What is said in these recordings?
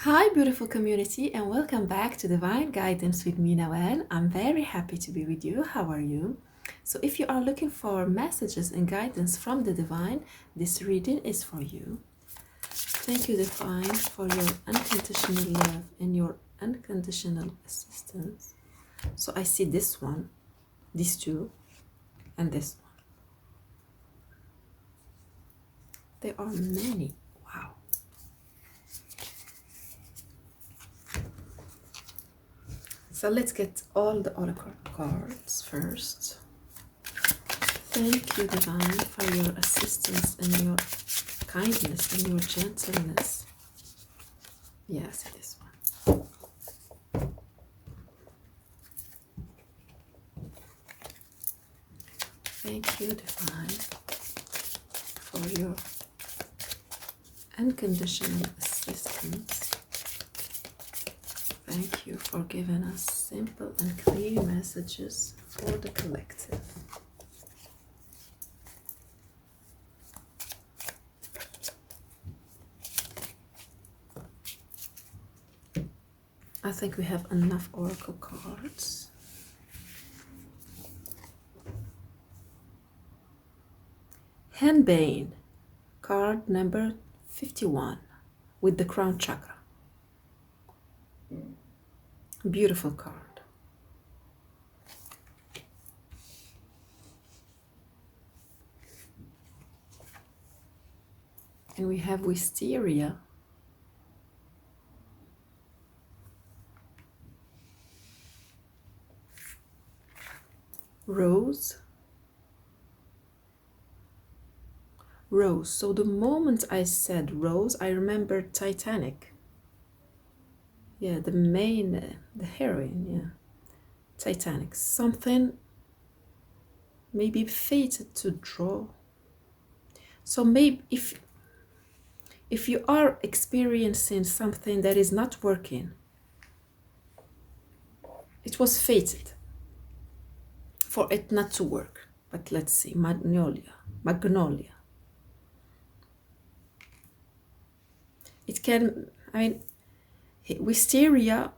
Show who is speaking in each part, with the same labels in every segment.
Speaker 1: Hi, beautiful community, and welcome back to Divine Guidance with me, Nawal. I'm very happy to be with you. How are you? So, if you are looking for messages and guidance from the Divine, this reading is for you. Thank you, Divine, for your unconditional love and your unconditional assistance. So, I see this one, these two, and this one. There are many. Wow. So let's get all the oracle cards first. Thank you, Divine, for your assistance and your kindness and your gentleness. Yes, it is one. Thank you, Divine, for your unconditional assistance. Thank you for giving us simple and clear messages for the collective. I think we have enough oracle cards. Henbane, card number 51 with the crown chakra. Beautiful card. And we have wisteria. Rose. Rose. So the moment I said rose, I remembered Titanic. Yeah, the main, the heroine, yeah. Titanic. Something maybe fated to draw. So maybe if you are experiencing something that is not working, it was fated for it not to work. But let's see, magnolia. It can, I mean, wisteria,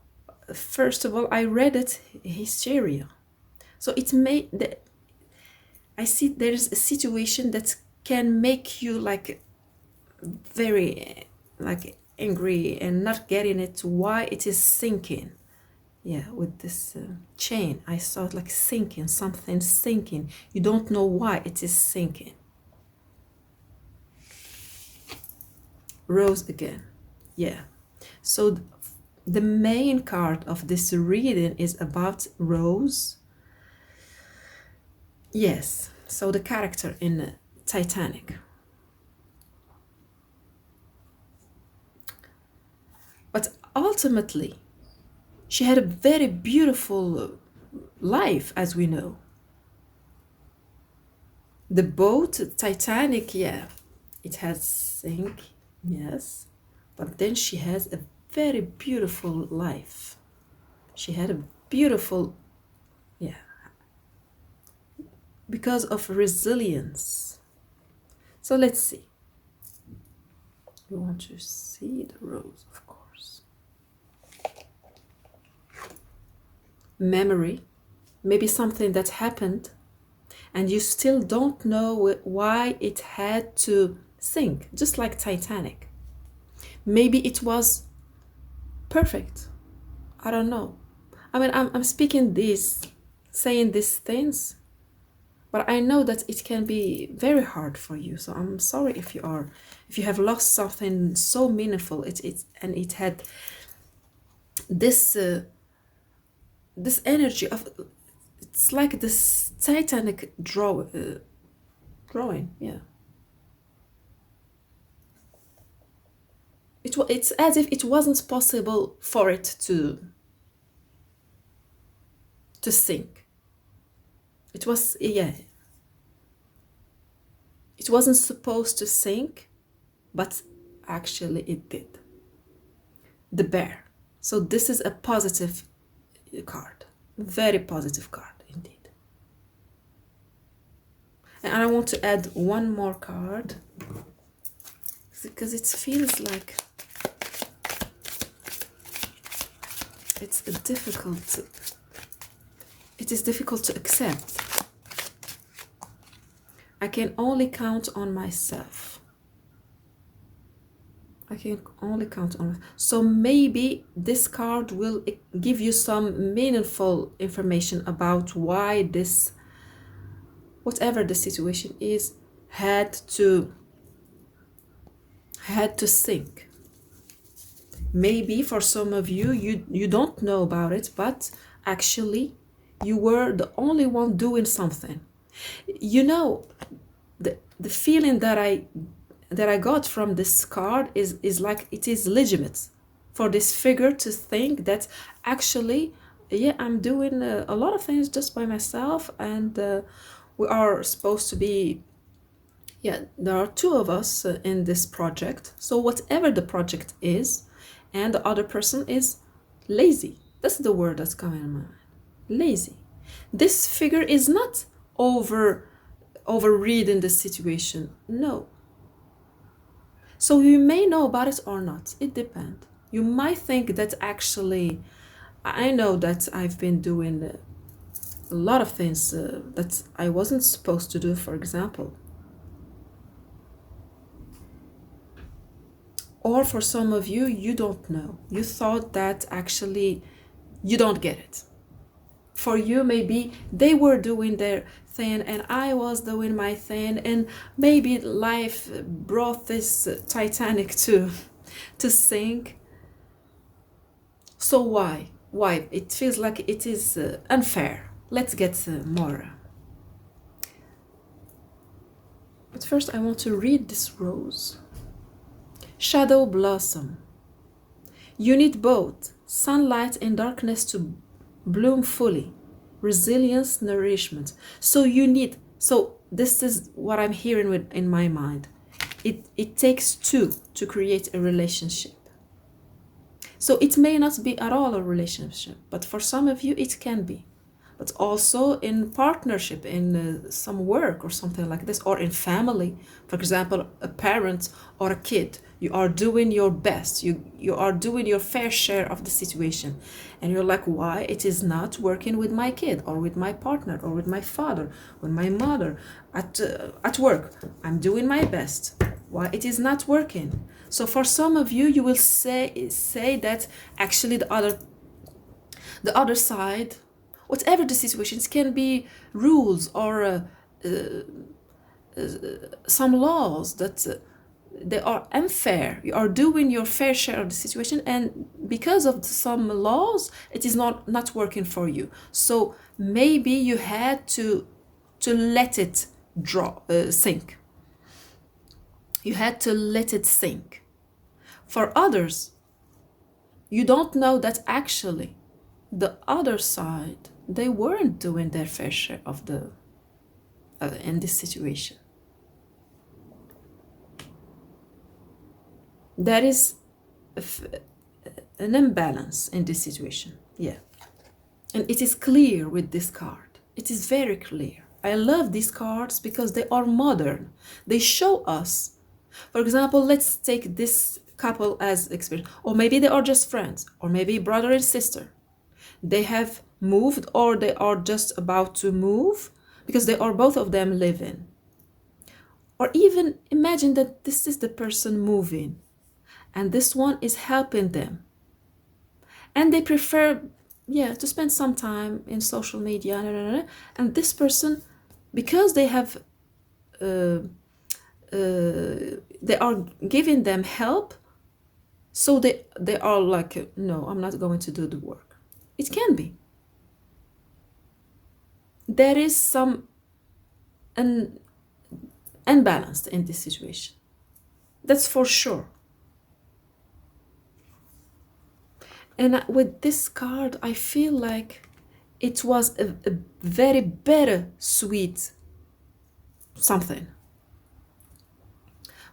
Speaker 1: first of all, I read it hysteria. So it may, I see there is a situation that can make you like very like angry and not getting it why it is sinking. Yeah, with this chain, I saw it like sinking, something sinking. You don't know why it is sinking. Rose again. Yeah. So the main card of this reading is about Rose. Yes. So the character in Titanic. But ultimately, she had a very beautiful life, as we know. The boat, Titanic, yeah, it has sink, yes. But then she has a very beautiful life. She had a beautiful, yeah, because of resilience. So let's see. We want to see the rose, of course. Memory, maybe something that happened and you still don't know why it had to sink, just like Titanic. Maybe it was perfect. I don't know. I mean, I'm speaking this, saying these things, but I know that it can be very hard for you. So I'm sorry if you have lost something so meaningful. And it had this this energy of, it's like this Titanic drawing. Yeah. It's as if it wasn't possible for it to sink. It was, yeah. It wasn't supposed to sink, but actually it did. The bear. So this is a positive card. Very positive card indeed. And I want to add one more card because it feels like it's difficult. It is difficult to accept. I can only count on myself. I can only count on. So maybe this card will give you some meaningful information about why this, whatever the situation is, had to sink. Maybe for some of you, you don't know about it, but actually you were the only one doing something. You know, the feeling that I got from this card is like it is legitimate for this figure to think that actually, yeah, I'm doing a lot of things just by myself, and we are supposed to be, yeah, there are two of us in this project. So whatever the project is, and the other person is lazy. That's the word that's coming in my mind. Lazy. This figure is not overreading the situation. No. So you may know about it or not. It depends. You might think that actually, I know that I've been doing a lot of things that I wasn't supposed to do, for example. Or for some of you, you don't know. You thought that actually you don't get it. For you, maybe they were doing their thing and I was doing my thing, and maybe life brought this Titanic to sink. So why? Why? It feels like it is unfair. Let's get more. But first, I want to read this rose. Shadow blossom. You need both sunlight and darkness to bloom fully. Resilience, nourishment. So this is what I'm hearing in my mind. It takes two to create a relationship. So it may not be at all a relationship, but for some of you it can be. But also in partnership, in some work or something like this, or in family. For example, a parent or a kid. You are doing your best. You are doing your fair share of the situation. And you're like, why it is not working with my kid or with my partner or with my father, with my mother at work? I'm doing my best. Why it is not working? So for some of you, you will say that actually the other side, whatever the situations, can be rules or some laws that they are unfair. You are doing your fair share of the situation, and because of some laws, it is not working for you. So maybe you had to let it sink. You had to let it sink. For others, you don't know that actually the other side, they weren't doing their fair share of the in this situation. There is an imbalance in this situation, yeah. And it is clear with this card. It is very clear. I love these cards because they are modern. They show us, for example, let's take this couple as experience, or maybe they are just friends, or maybe brother and sister. They have moved, or they are just about to move, because they are both of them living. Or even imagine that this is the person moving, and this one is helping them. And they prefer, to spend some time in social media, and this person, because they have, they are giving them help, so they are like, no, I'm not going to do the work. It can be. There is some unbalanced in this situation. That's for sure. And with this card, I feel like it was a very bittersweet something.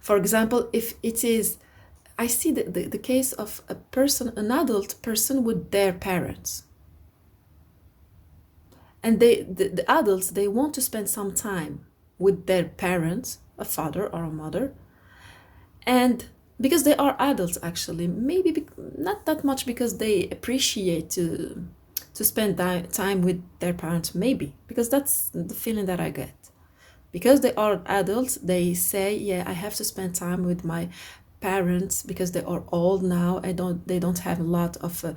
Speaker 1: For example, if it is, I see the case of a person, an adult person with their parents. And the adults, they want to spend some time with their parents, a father or a mother. And because they are adults actually, maybe not that much because they appreciate to spend time with their parents, maybe because that's the feeling that I get. Because they are adults, they say, yeah, I have to spend time with my parents because they are old now. They don't have a lot of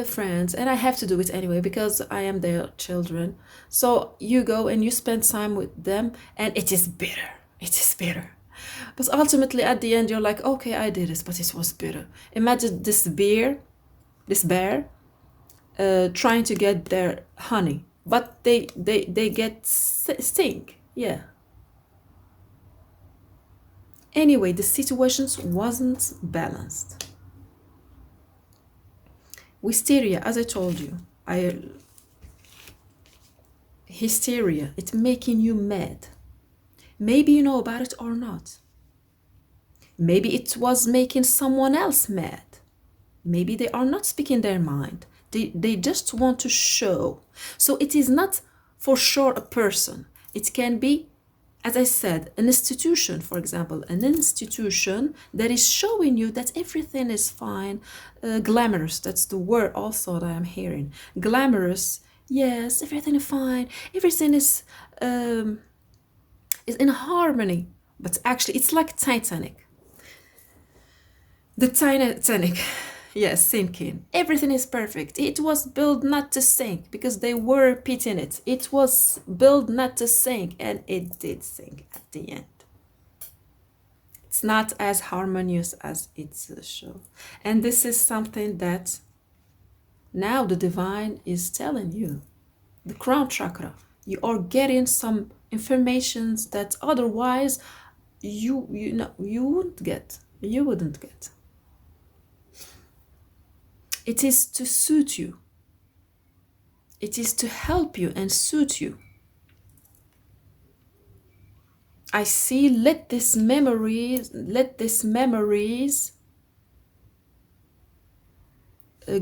Speaker 1: friends, and I have to do it anyway because I am their children. So you go and you spend time with them, and it is bitter. It is bitter. But ultimately, at the end, you're like, okay, I did it, but it was bitter. Imagine this bear, trying to get their honey, but they get sting. Yeah. Anyway, the situations wasn't balanced. Wisteria, as I told you, I hysteria, it's making you mad. Maybe you know about it or not. Maybe it was making someone else mad. Maybe they are not speaking their mind. They just want to show. So it is not for sure a person. It can be, as I said, an institution, for example, an institution that is showing you that everything is fine. Glamorous, that's the word also that I'm hearing. Glamorous, yes, everything is fine. Everything is in harmony. But actually, it's like Titanic. The Titanic, yes, sinking. Everything is perfect. It was built not to sink because they were pitching it. It was built not to sink, and it did sink at the end. It's not as harmonious as it's shown. And this is something that now the divine is telling you. The crown chakra. You are getting some informations that otherwise you wouldn't get. You wouldn't get. It is to suit you. It is to help you and suit you. I see, let these memories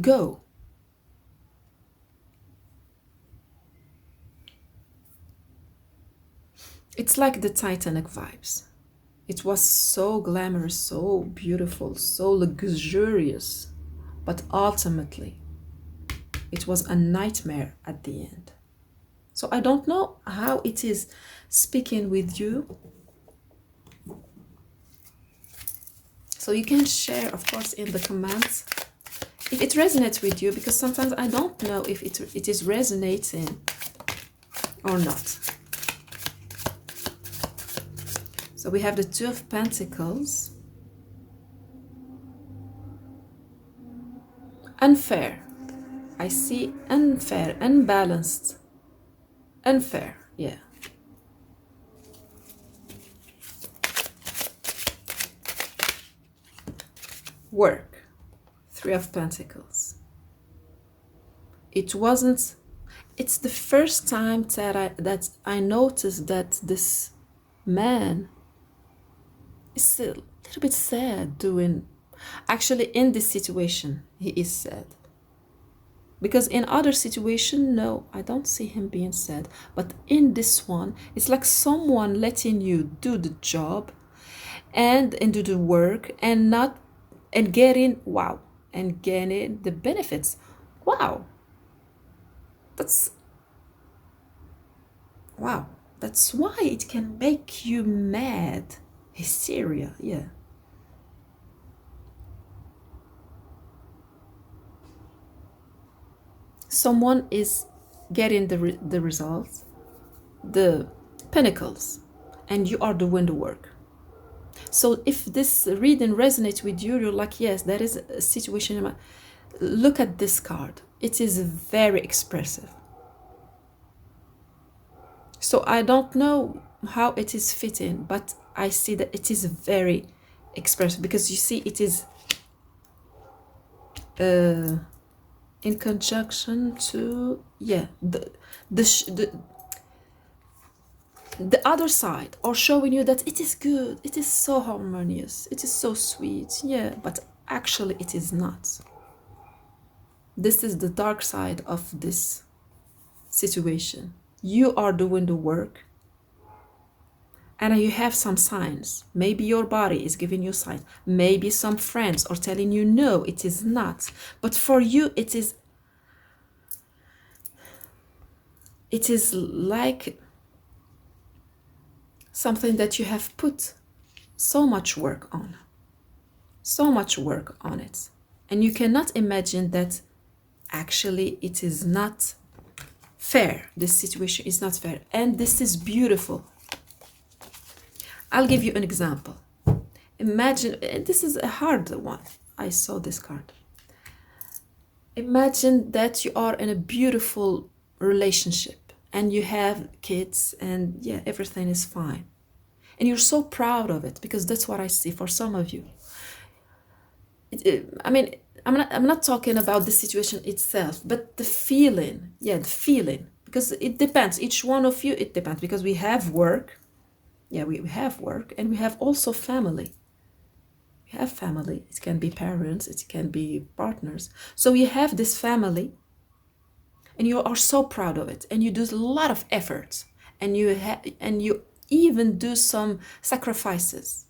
Speaker 1: go. It's like the Titanic vibes. It was so glamorous, so beautiful, so luxurious, but ultimately it was a nightmare at the end. So I don't know how it is speaking with you. So you can share, of course, in the comments if it resonates with you, because sometimes I don't know if it is resonating or not. So we have the Two of Pentacles. Unfair. I see unfair, unbalanced. Unfair, yeah. Work. Three of Pentacles. It's the first time that I noticed that this man is a little bit sad doing, actually in this situation, he is sad. Because in other situation, no, I don't see him being sad. But in this one, it's like someone letting you do the job and do the work and getting, wow, and getting the benefits. Wow. Wow. That's why it can make you mad. Hysteria, yeah. Someone is getting the results, the pinnacles, and you are doing the work. So if this reading resonates with you, you're like, yes, that is a situation. Look at this card. It is very expressive. So I don't know how it is fitting, but I see that it is very expressive, because you see it is in conjunction to, yeah, the other side, or showing you that it is good, it is so harmonious, it is so sweet, yeah, but actually it is not. This is the dark side of this situation. You are doing the work, and you have some signs. Maybe your body is giving you signs. Maybe some friends are telling you, no, it is not. But for you, it is like something that you have put so much work on. So much work on it. And you cannot imagine that actually it is not fair. This situation is not fair. And this is beautiful. I'll give you an example. Imagine, and this is a hard one. I saw this card. Imagine that you are in a beautiful relationship and you have kids and yeah, everything is fine. And you're so proud of it because that's what I see for some of you. I mean, I'm not talking about the situation itself, but the feeling. Yeah, the feeling. Because it depends. Each one of you, it depends. Because we have work. Yeah, we have work. And we have also family. We have family. It can be parents. It can be partners. So you have this family. And you are so proud of it. And you do a lot of effort. And you even do some sacrifices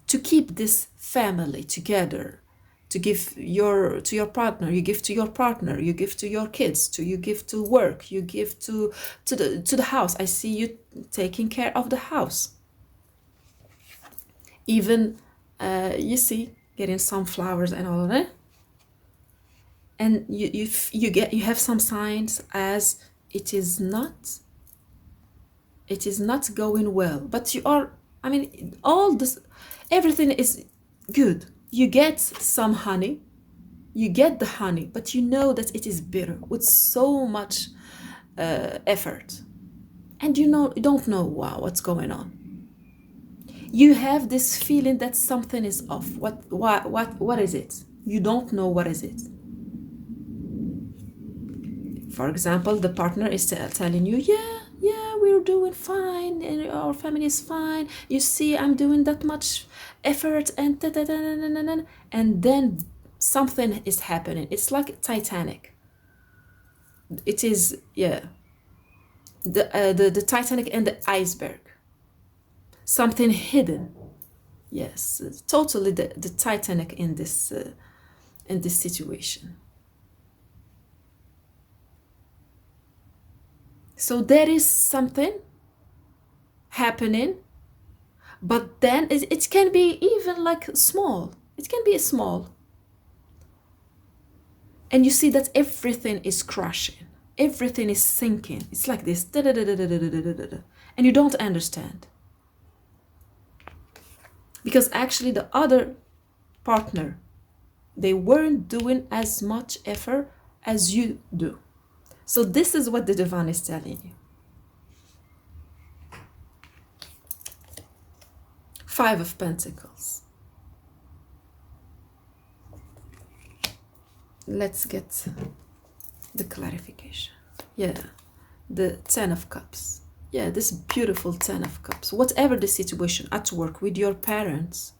Speaker 1: to keep this family together, to give to your partner, you give to your partner, you give to your kids, you give to work, you give to the house. I see you taking care of the house. Even you see getting some flowers and all of that. And you have some signs as it is not going well, but you are, I mean, all this, everything is good. You get some honey, you get the honey, but you know that it is bitter with so much effort, and you don't know what's going on. You have this feeling that something is off. What is it? You don't know what is it. For example, the partner is telling you, yeah, we're doing fine and our family is fine. You see, I'm doing that much effort and and then something is happening. It's like Titanic. It is, yeah, the Titanic and the iceberg. Something hidden. Yes, totally the Titanic in this situation. So there is something happening, but then it can be even like small. It can be small. And you see that everything is crashing. Everything is sinking. It's like this. And you don't understand. Because actually the other partner, they weren't doing as much effort as you do. So this is what the divine is telling you. 5 of Pentacles. Let's get the clarification. Yeah, the 10 of Cups. Yeah, this beautiful 10 of Cups. Whatever the situation, at work, with your parents,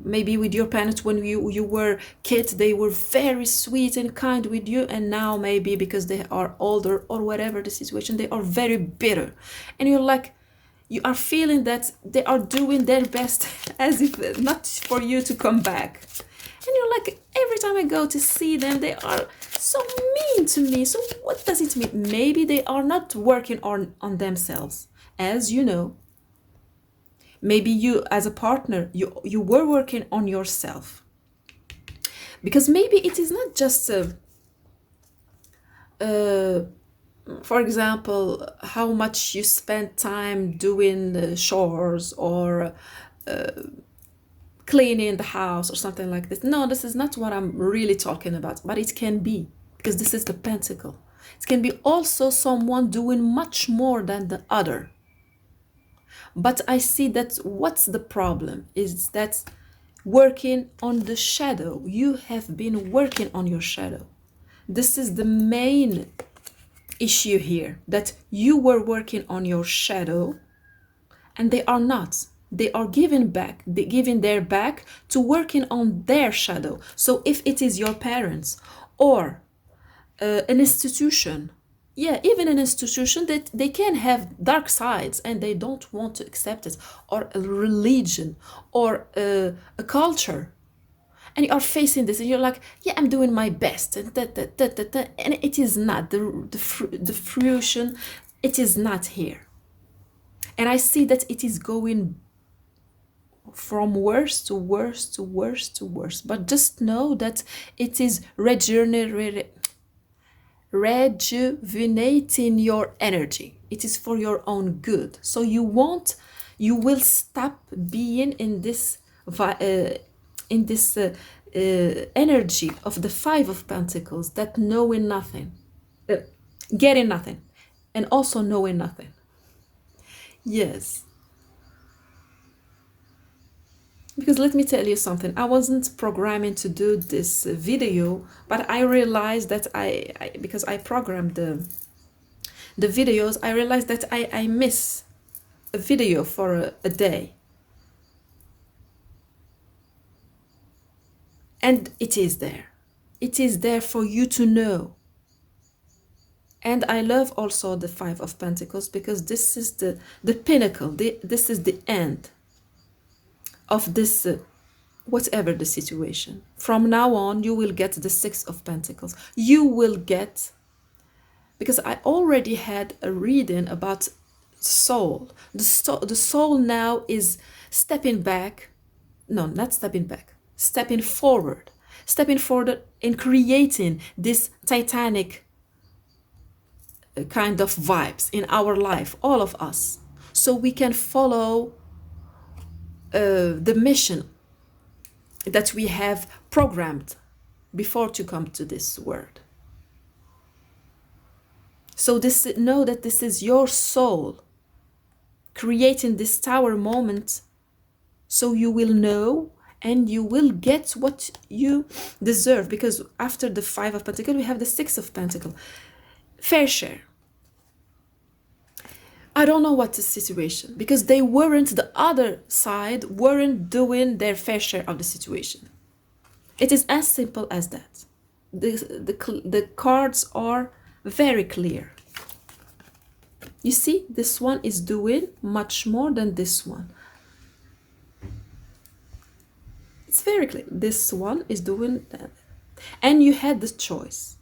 Speaker 1: maybe with your parents when you were kids, they were very sweet and kind with you, and now maybe because they are older or whatever the situation, they are very bitter, and you're like, you are feeling that they are doing their best as if not for you to come back, and you're like, every time I go to see them, they are so mean to me. So what does it mean? Maybe they are not working on themselves, as you know. Maybe you, as a partner, you were working on yourself. Because maybe it is not just, for example, how much you spend time doing the chores or cleaning the house or something like this. No, this is not what I'm really talking about. But it can be, because this is the Pentacle. It can be also someone doing much more than the other. But I see that what's the problem is that working on the shadow. You have been working on your shadow. This is the main issue here, that you were working on your shadow and they are not. They are giving their back to working on their shadow. So if it is your parents or an institution, Yeah, even an institution that they can have dark sides and they don't want to accept it, or a religion, or a culture. And you are facing this and you're like, yeah, I'm doing my best, and and it is not the fruition, it is not here. And I see that it is going from worse to worse to worse to worse. But just know that it is rejuvenating your energy. It is for your own good. So you will stop being in this energy of the Five of Pentacles, that knowing nothing, uh, getting nothing, and also knowing nothing. Yes. Because let me tell you something, I wasn't programming to do this video, but I realized that because I programmed the videos, I realized that I miss a video for a day. And it is there. It is there for you to know. And I love also the Five of Pentacles, because this is the pinnacle, this is the end of this whatever the situation. From now on, you will get the Six of Pentacles. You will get, because I already had a reading about soul. The soul now is stepping back. No, not stepping back. Stepping forward. Stepping forward in creating this Titanic kind of vibes in our life, all of us. So we can follow the mission that we have programmed before to come to this world. So know that this is your soul creating this tower moment, so you will know and you will get what you deserve. Because after the Five of Pentacles, we have the Six of Pentacles. Fair share. I don't know what the situation, because they weren't, the other side weren't doing their fair share of the situation. It is as simple as that. The cards are very clear. You see, this one is doing much more than this one. It's very clear. This one is doing that. And you had the choice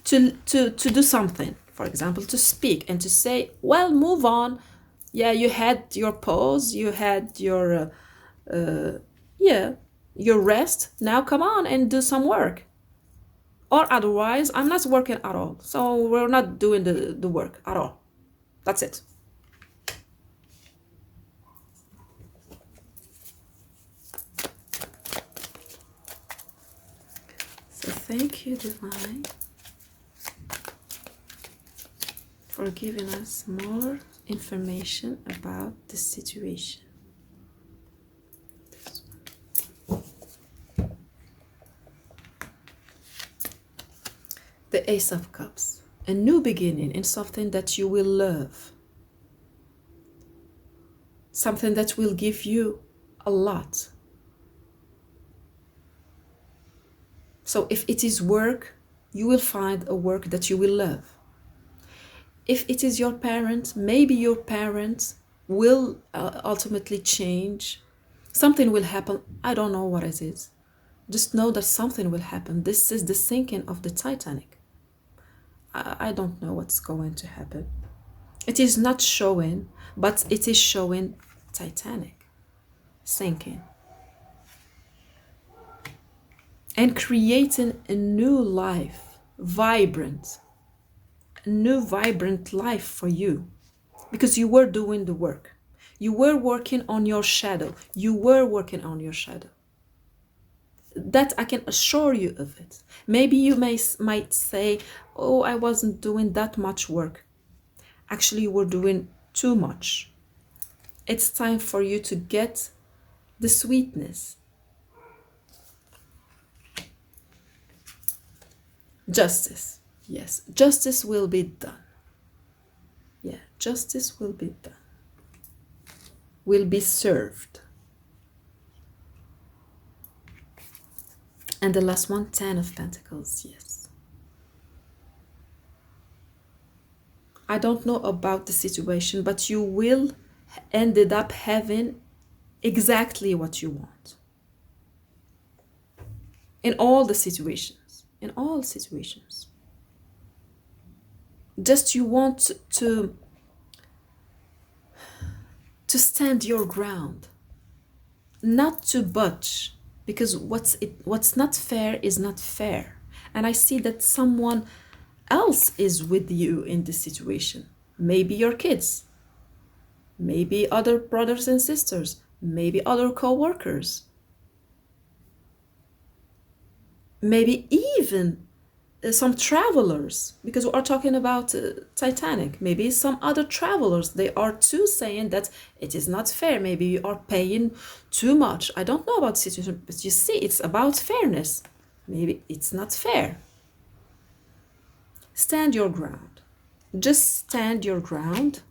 Speaker 1: to do something. For example, to speak and to say, well, move on. Yeah, you had your pause, you had your, your rest. Now come on and do some work. Or otherwise, I'm not working at all. So we're not doing the work at all. That's it. So thank you, Divine, for giving us more information about the situation. The Ace of Cups. A new beginning in something that you will love. Something that will give you a lot. So if it is work, you will find a work that you will love. If it is your parent, maybe your parents will ultimately change. Something will happen. I don't know what it is. Just know that something will happen. This is the sinking of the Titanic. I don't know what's going to happen. It is not showing, but it is showing Titanic sinking. And creating a new life, vibrant. A new vibrant life for you. Because you were doing the work. You were working on your shadow. You were working on your shadow. That I can assure you of it. Maybe you might say, oh, I wasn't doing that much work. Actually, you were doing too much. It's time for you to get the sweetness. Justice. Yes, justice will be done. Yeah, justice will be done. Will be served. And the last one, Ten of Pentacles, yes. I don't know about the situation, but you will ended up having exactly what you want in all the situations. In all situations. Just you want to stand your ground, not to budge, because what's not fair is not fair. And I see that someone else is with you in this situation. Maybe your kids, maybe other brothers and sisters, maybe other co-workers, maybe even some travelers, because we are talking about Titanic. Maybe some other travelers, they are too saying that it is not fair. Maybe you are paying too much. I don't know about the situation, but you see, it's about fairness. Maybe it's not fair. Stand your ground. Just stand your ground.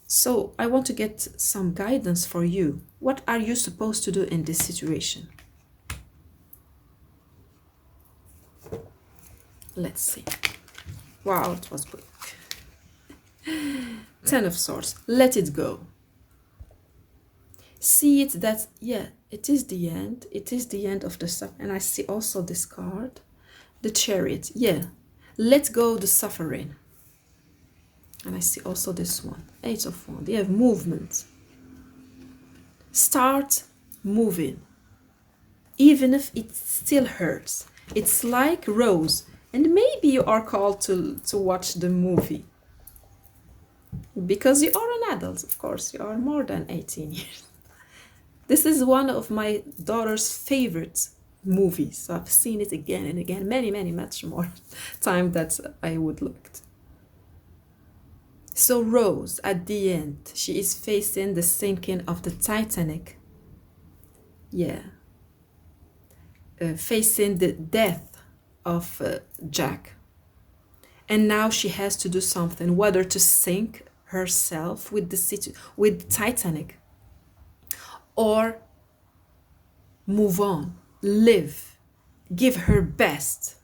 Speaker 1: So I want to get some guidance for you. What are you supposed to do in this situation? Let's see. Wow, it was quick. Ten of Swords. Let it go. See it that, yeah, it is the end. It is the end of the stuff. And I see also this card, the Chariot. Yeah, let go the suffering. And I see also this one, Eight of Wands. They have movement. Start moving. Even if it still hurts. It's like Rose. And maybe you are called to watch the movie. Because you are an adult, of course. You are more than 18 years. This is one of my daughter's favorite movies. So I've seen it again and again, much more time that I would look. So Rose, at the end, she is facing the sinking of the Titanic. Yeah. Facing the death of Jack. And now she has to do something, whether to sink herself with with Titanic or move on, live, give her best.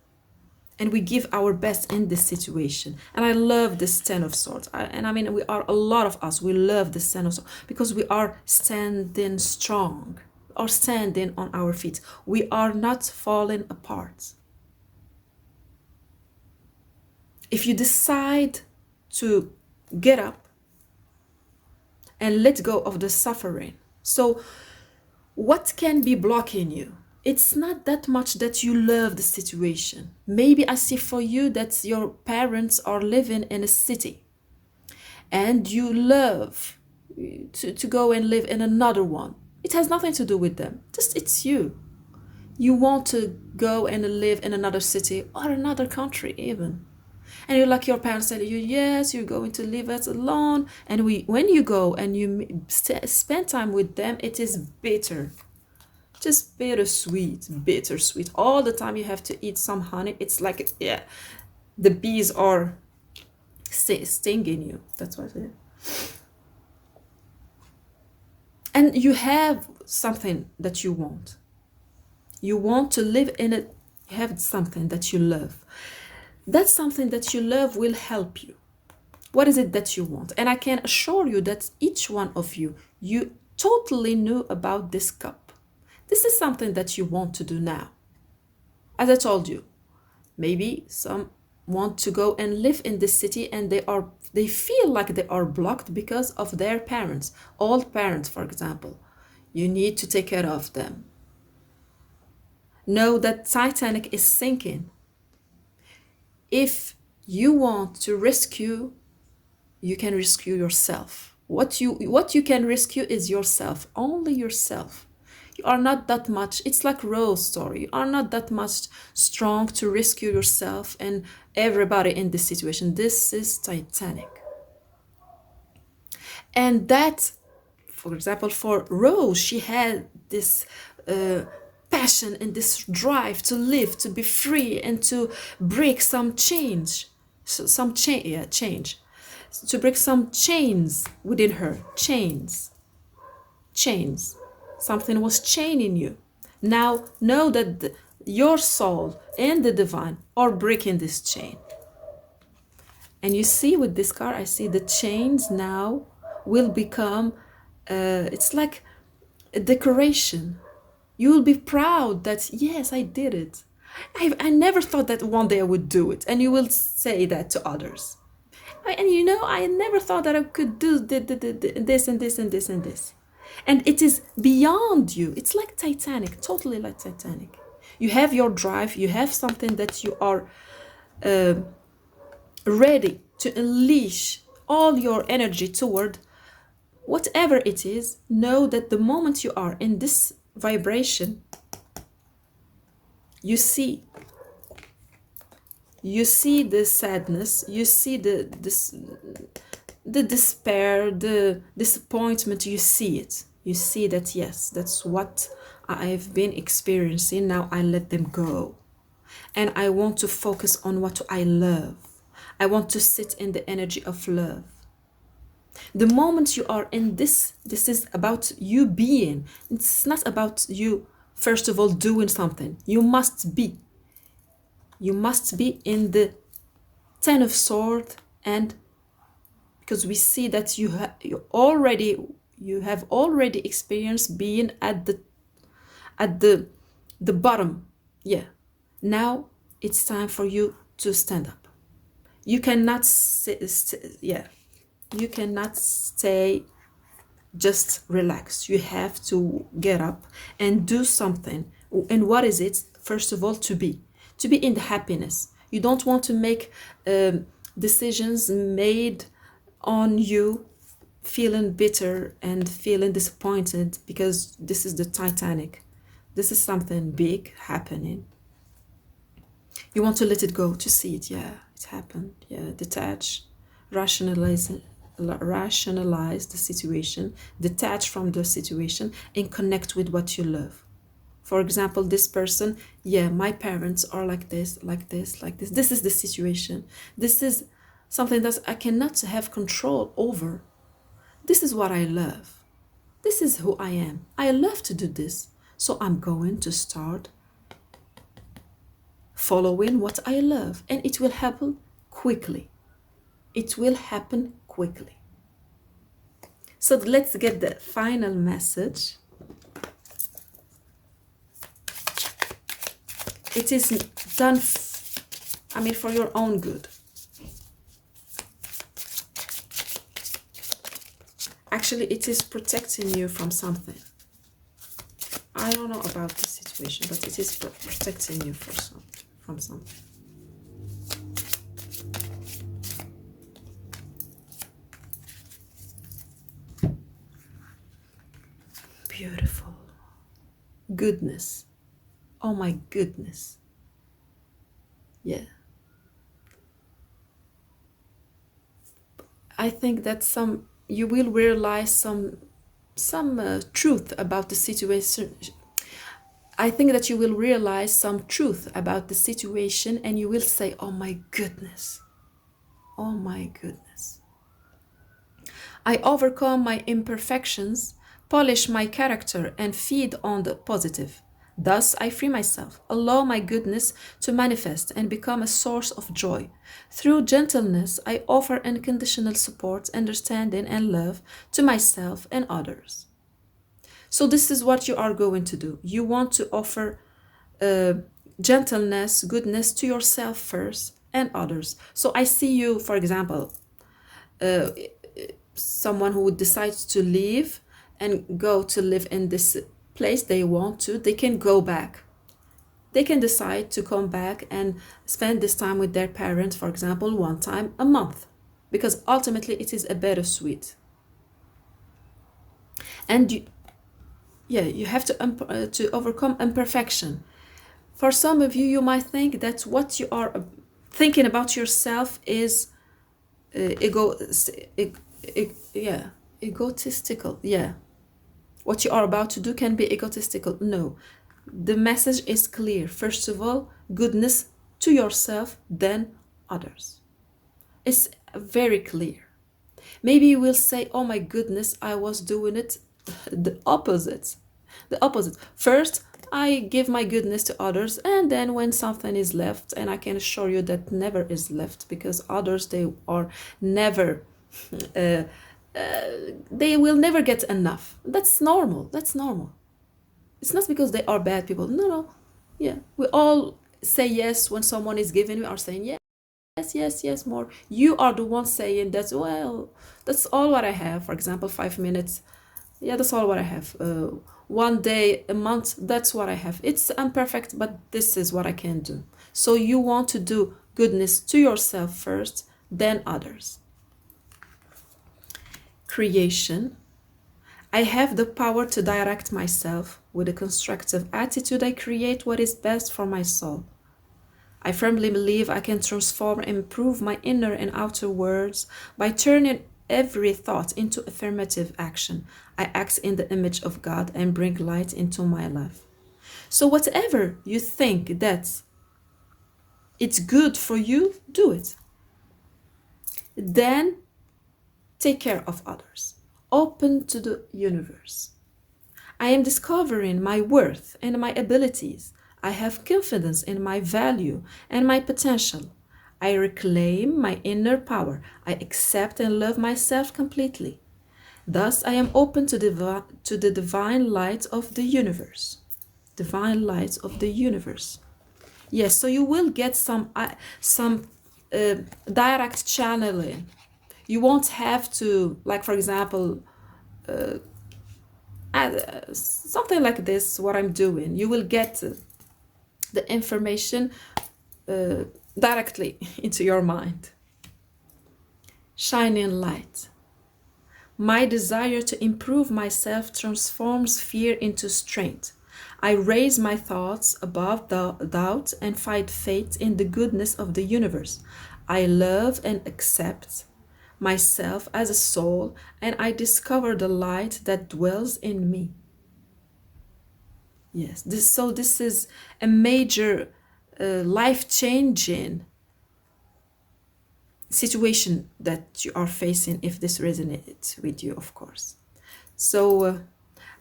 Speaker 1: And we give our best in this situation. And I love this Ten of Swords. I mean, we are a lot of us. We love this Ten of Swords because we are standing strong or standing on our feet. We are not falling apart. If you decide to get up and let go of the suffering. So what can be blocking you? It's not that much that you love the situation. Maybe I see for you that your parents are living in a city and you love to go and live in another one. It has nothing to do with them. Just it's you. You want to go and live in another city or another country even. And you're like your parents tell you, yes, you're going to live it alone. And when you go and you spend time with them, it is bitter. Just bittersweet. All the time you have to eat some honey. It's like, yeah, the bees are stinging you. That's what it is. And you have something that you want. You want to live in it. You have something that you love. That something that you love will help you. What is it that you want? And I can assure you that each one of you, you totally knew about this cup. This is something that you want to do now. As I told you, maybe some want to go and live in this city and they feel like they are blocked because of their parents. Old parents, for example. You need to take care of them. Know that Titanic is sinking. If you want to rescue, you can rescue yourself. What you can rescue is yourself, only yourself. You are not that much, it's like Rose's story. You are not that much strong to rescue yourself and everybody in this situation. This is Titanic. And that, for example, for Rose, she had this passion and this drive to live, to be free, and to break some change, change, to break some chains within her. Chains. Something was chaining you. Now know that your soul and the divine are breaking this chain. And you see with this car, I see the chains now will become, it's like a decoration. You will be proud that, yes, I did it. I never thought that one day I would do it. And you will say that to others. And you know, I never thought that I could do this and this and this and this. And it is beyond you. It's like Titanic, totally like Titanic. You have your drive, you have something that you are ready to unleash all your energy toward. Whatever it is, know that the moment you are in this vibration, you see the sadness, you see the despair, the disappointment. You see it. You see that, yes, that's what I've been experiencing. Now I let them go, and I want to focus on what I love. I want to sit in the energy of love. The moment you are in this is about you being. It's not about you, first of all, doing something. You must be in the Ten of Swords, and because we see that you have already experienced being at the bottom. Yeah. Now it's time for you to stand up. You cannot you cannot stay just relaxed. You have to get up and do something. And what is it? First of all, to be in the happiness. You don't want to make decisions made on you feeling bitter and feeling disappointed, because this is the Titanic. This is something big happening. You want to let it go, to see it. Yeah, it happened. Yeah, detach, rationalize the situation, detach from the situation, and connect with what you love. For example, this person, yeah, my parents are like this, like this, like this. This is the situation. This is something that I cannot have control over. This is what I love. This is who I am. I love to do this. So I'm going to start following what I love, and it will happen quickly. It will happen quickly. So let's get the final message. It is done, for your own good. Actually, it is protecting you from something. I don't know about the situation, but it is protecting you from something. Beautiful. Goodness. Oh my goodness. Yeah. I think that you will realize some truth about the situation. I think that you will realize some truth about the situation, and you will say, oh my goodness. Oh my goodness. I overcome my imperfections, polish my character, and feed on the positive. Thus, I free myself, allow my goodness to manifest and become a source of joy. Through gentleness, I offer unconditional support, understanding, and love to myself and others. So this is what you are going to do. You want to offer gentleness, goodness to yourself first and others. So I see you, for example, someone who decides to leave and go to live in this place they want to, they can go back. They can decide to come back and spend this time with their parents, for example, one time a month, because ultimately it is a bittersweet. And you have to overcome imperfection. For some of you, you might think that what you are thinking about yourself is egotistical. Yeah. What you are about to do can be egotistical. No. The message is clear. First of all, goodness to yourself, then others. It's very clear. Maybe you will say, oh my goodness, I was doing it the opposite. First, I give my goodness to others, and then when something is left, and I can assure you that never is left, because others, they are never uh, they will never get enough. That's normal. That's normal. It's not because they are bad people. No, no. Yeah, we all say yes when someone is giving. We are saying yes, yes, yes, more. You are the one saying that's, well, that's all what I have. For example, 5 minutes. Yeah, that's all what I have. One day, a month, that's what I have. It's imperfect, but this is what I can do. So you want to do goodness to yourself first, then others. Creation. I have the power to direct myself. With a constructive attitude, I create what is best for my soul. I firmly believe I can transform and improve my inner and outer worlds by turning every thought into affirmative action. I act in the image of God and bring light into my life. So whatever you think that it's good for you, do it. Then take care of others. Open to the universe. I am discovering my worth and my abilities. I have confidence in my value and my potential. I reclaim my inner power. I accept and love myself completely. Thus, I am open to the divine light of the universe. Divine light of the universe. Yes, so you will get some direct channeling. You won't have to, like, for example, something like this, what I'm doing. You will get the information uh, directly into your mind. Shining light. My desire to improve myself transforms fear into strength. I raise my thoughts above doubt and find faith in the goodness of the universe. I love and accept myself as a soul, and I discover the light that dwells in me. Yes, this is a major life-changing situation that you are facing, if this resonates with you, of course. So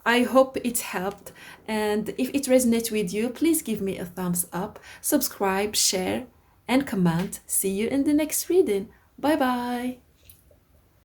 Speaker 1: I hope it helped, and if it resonates with you, please give me a thumbs up, subscribe, share, and comment. See you in the next reading. Bye bye.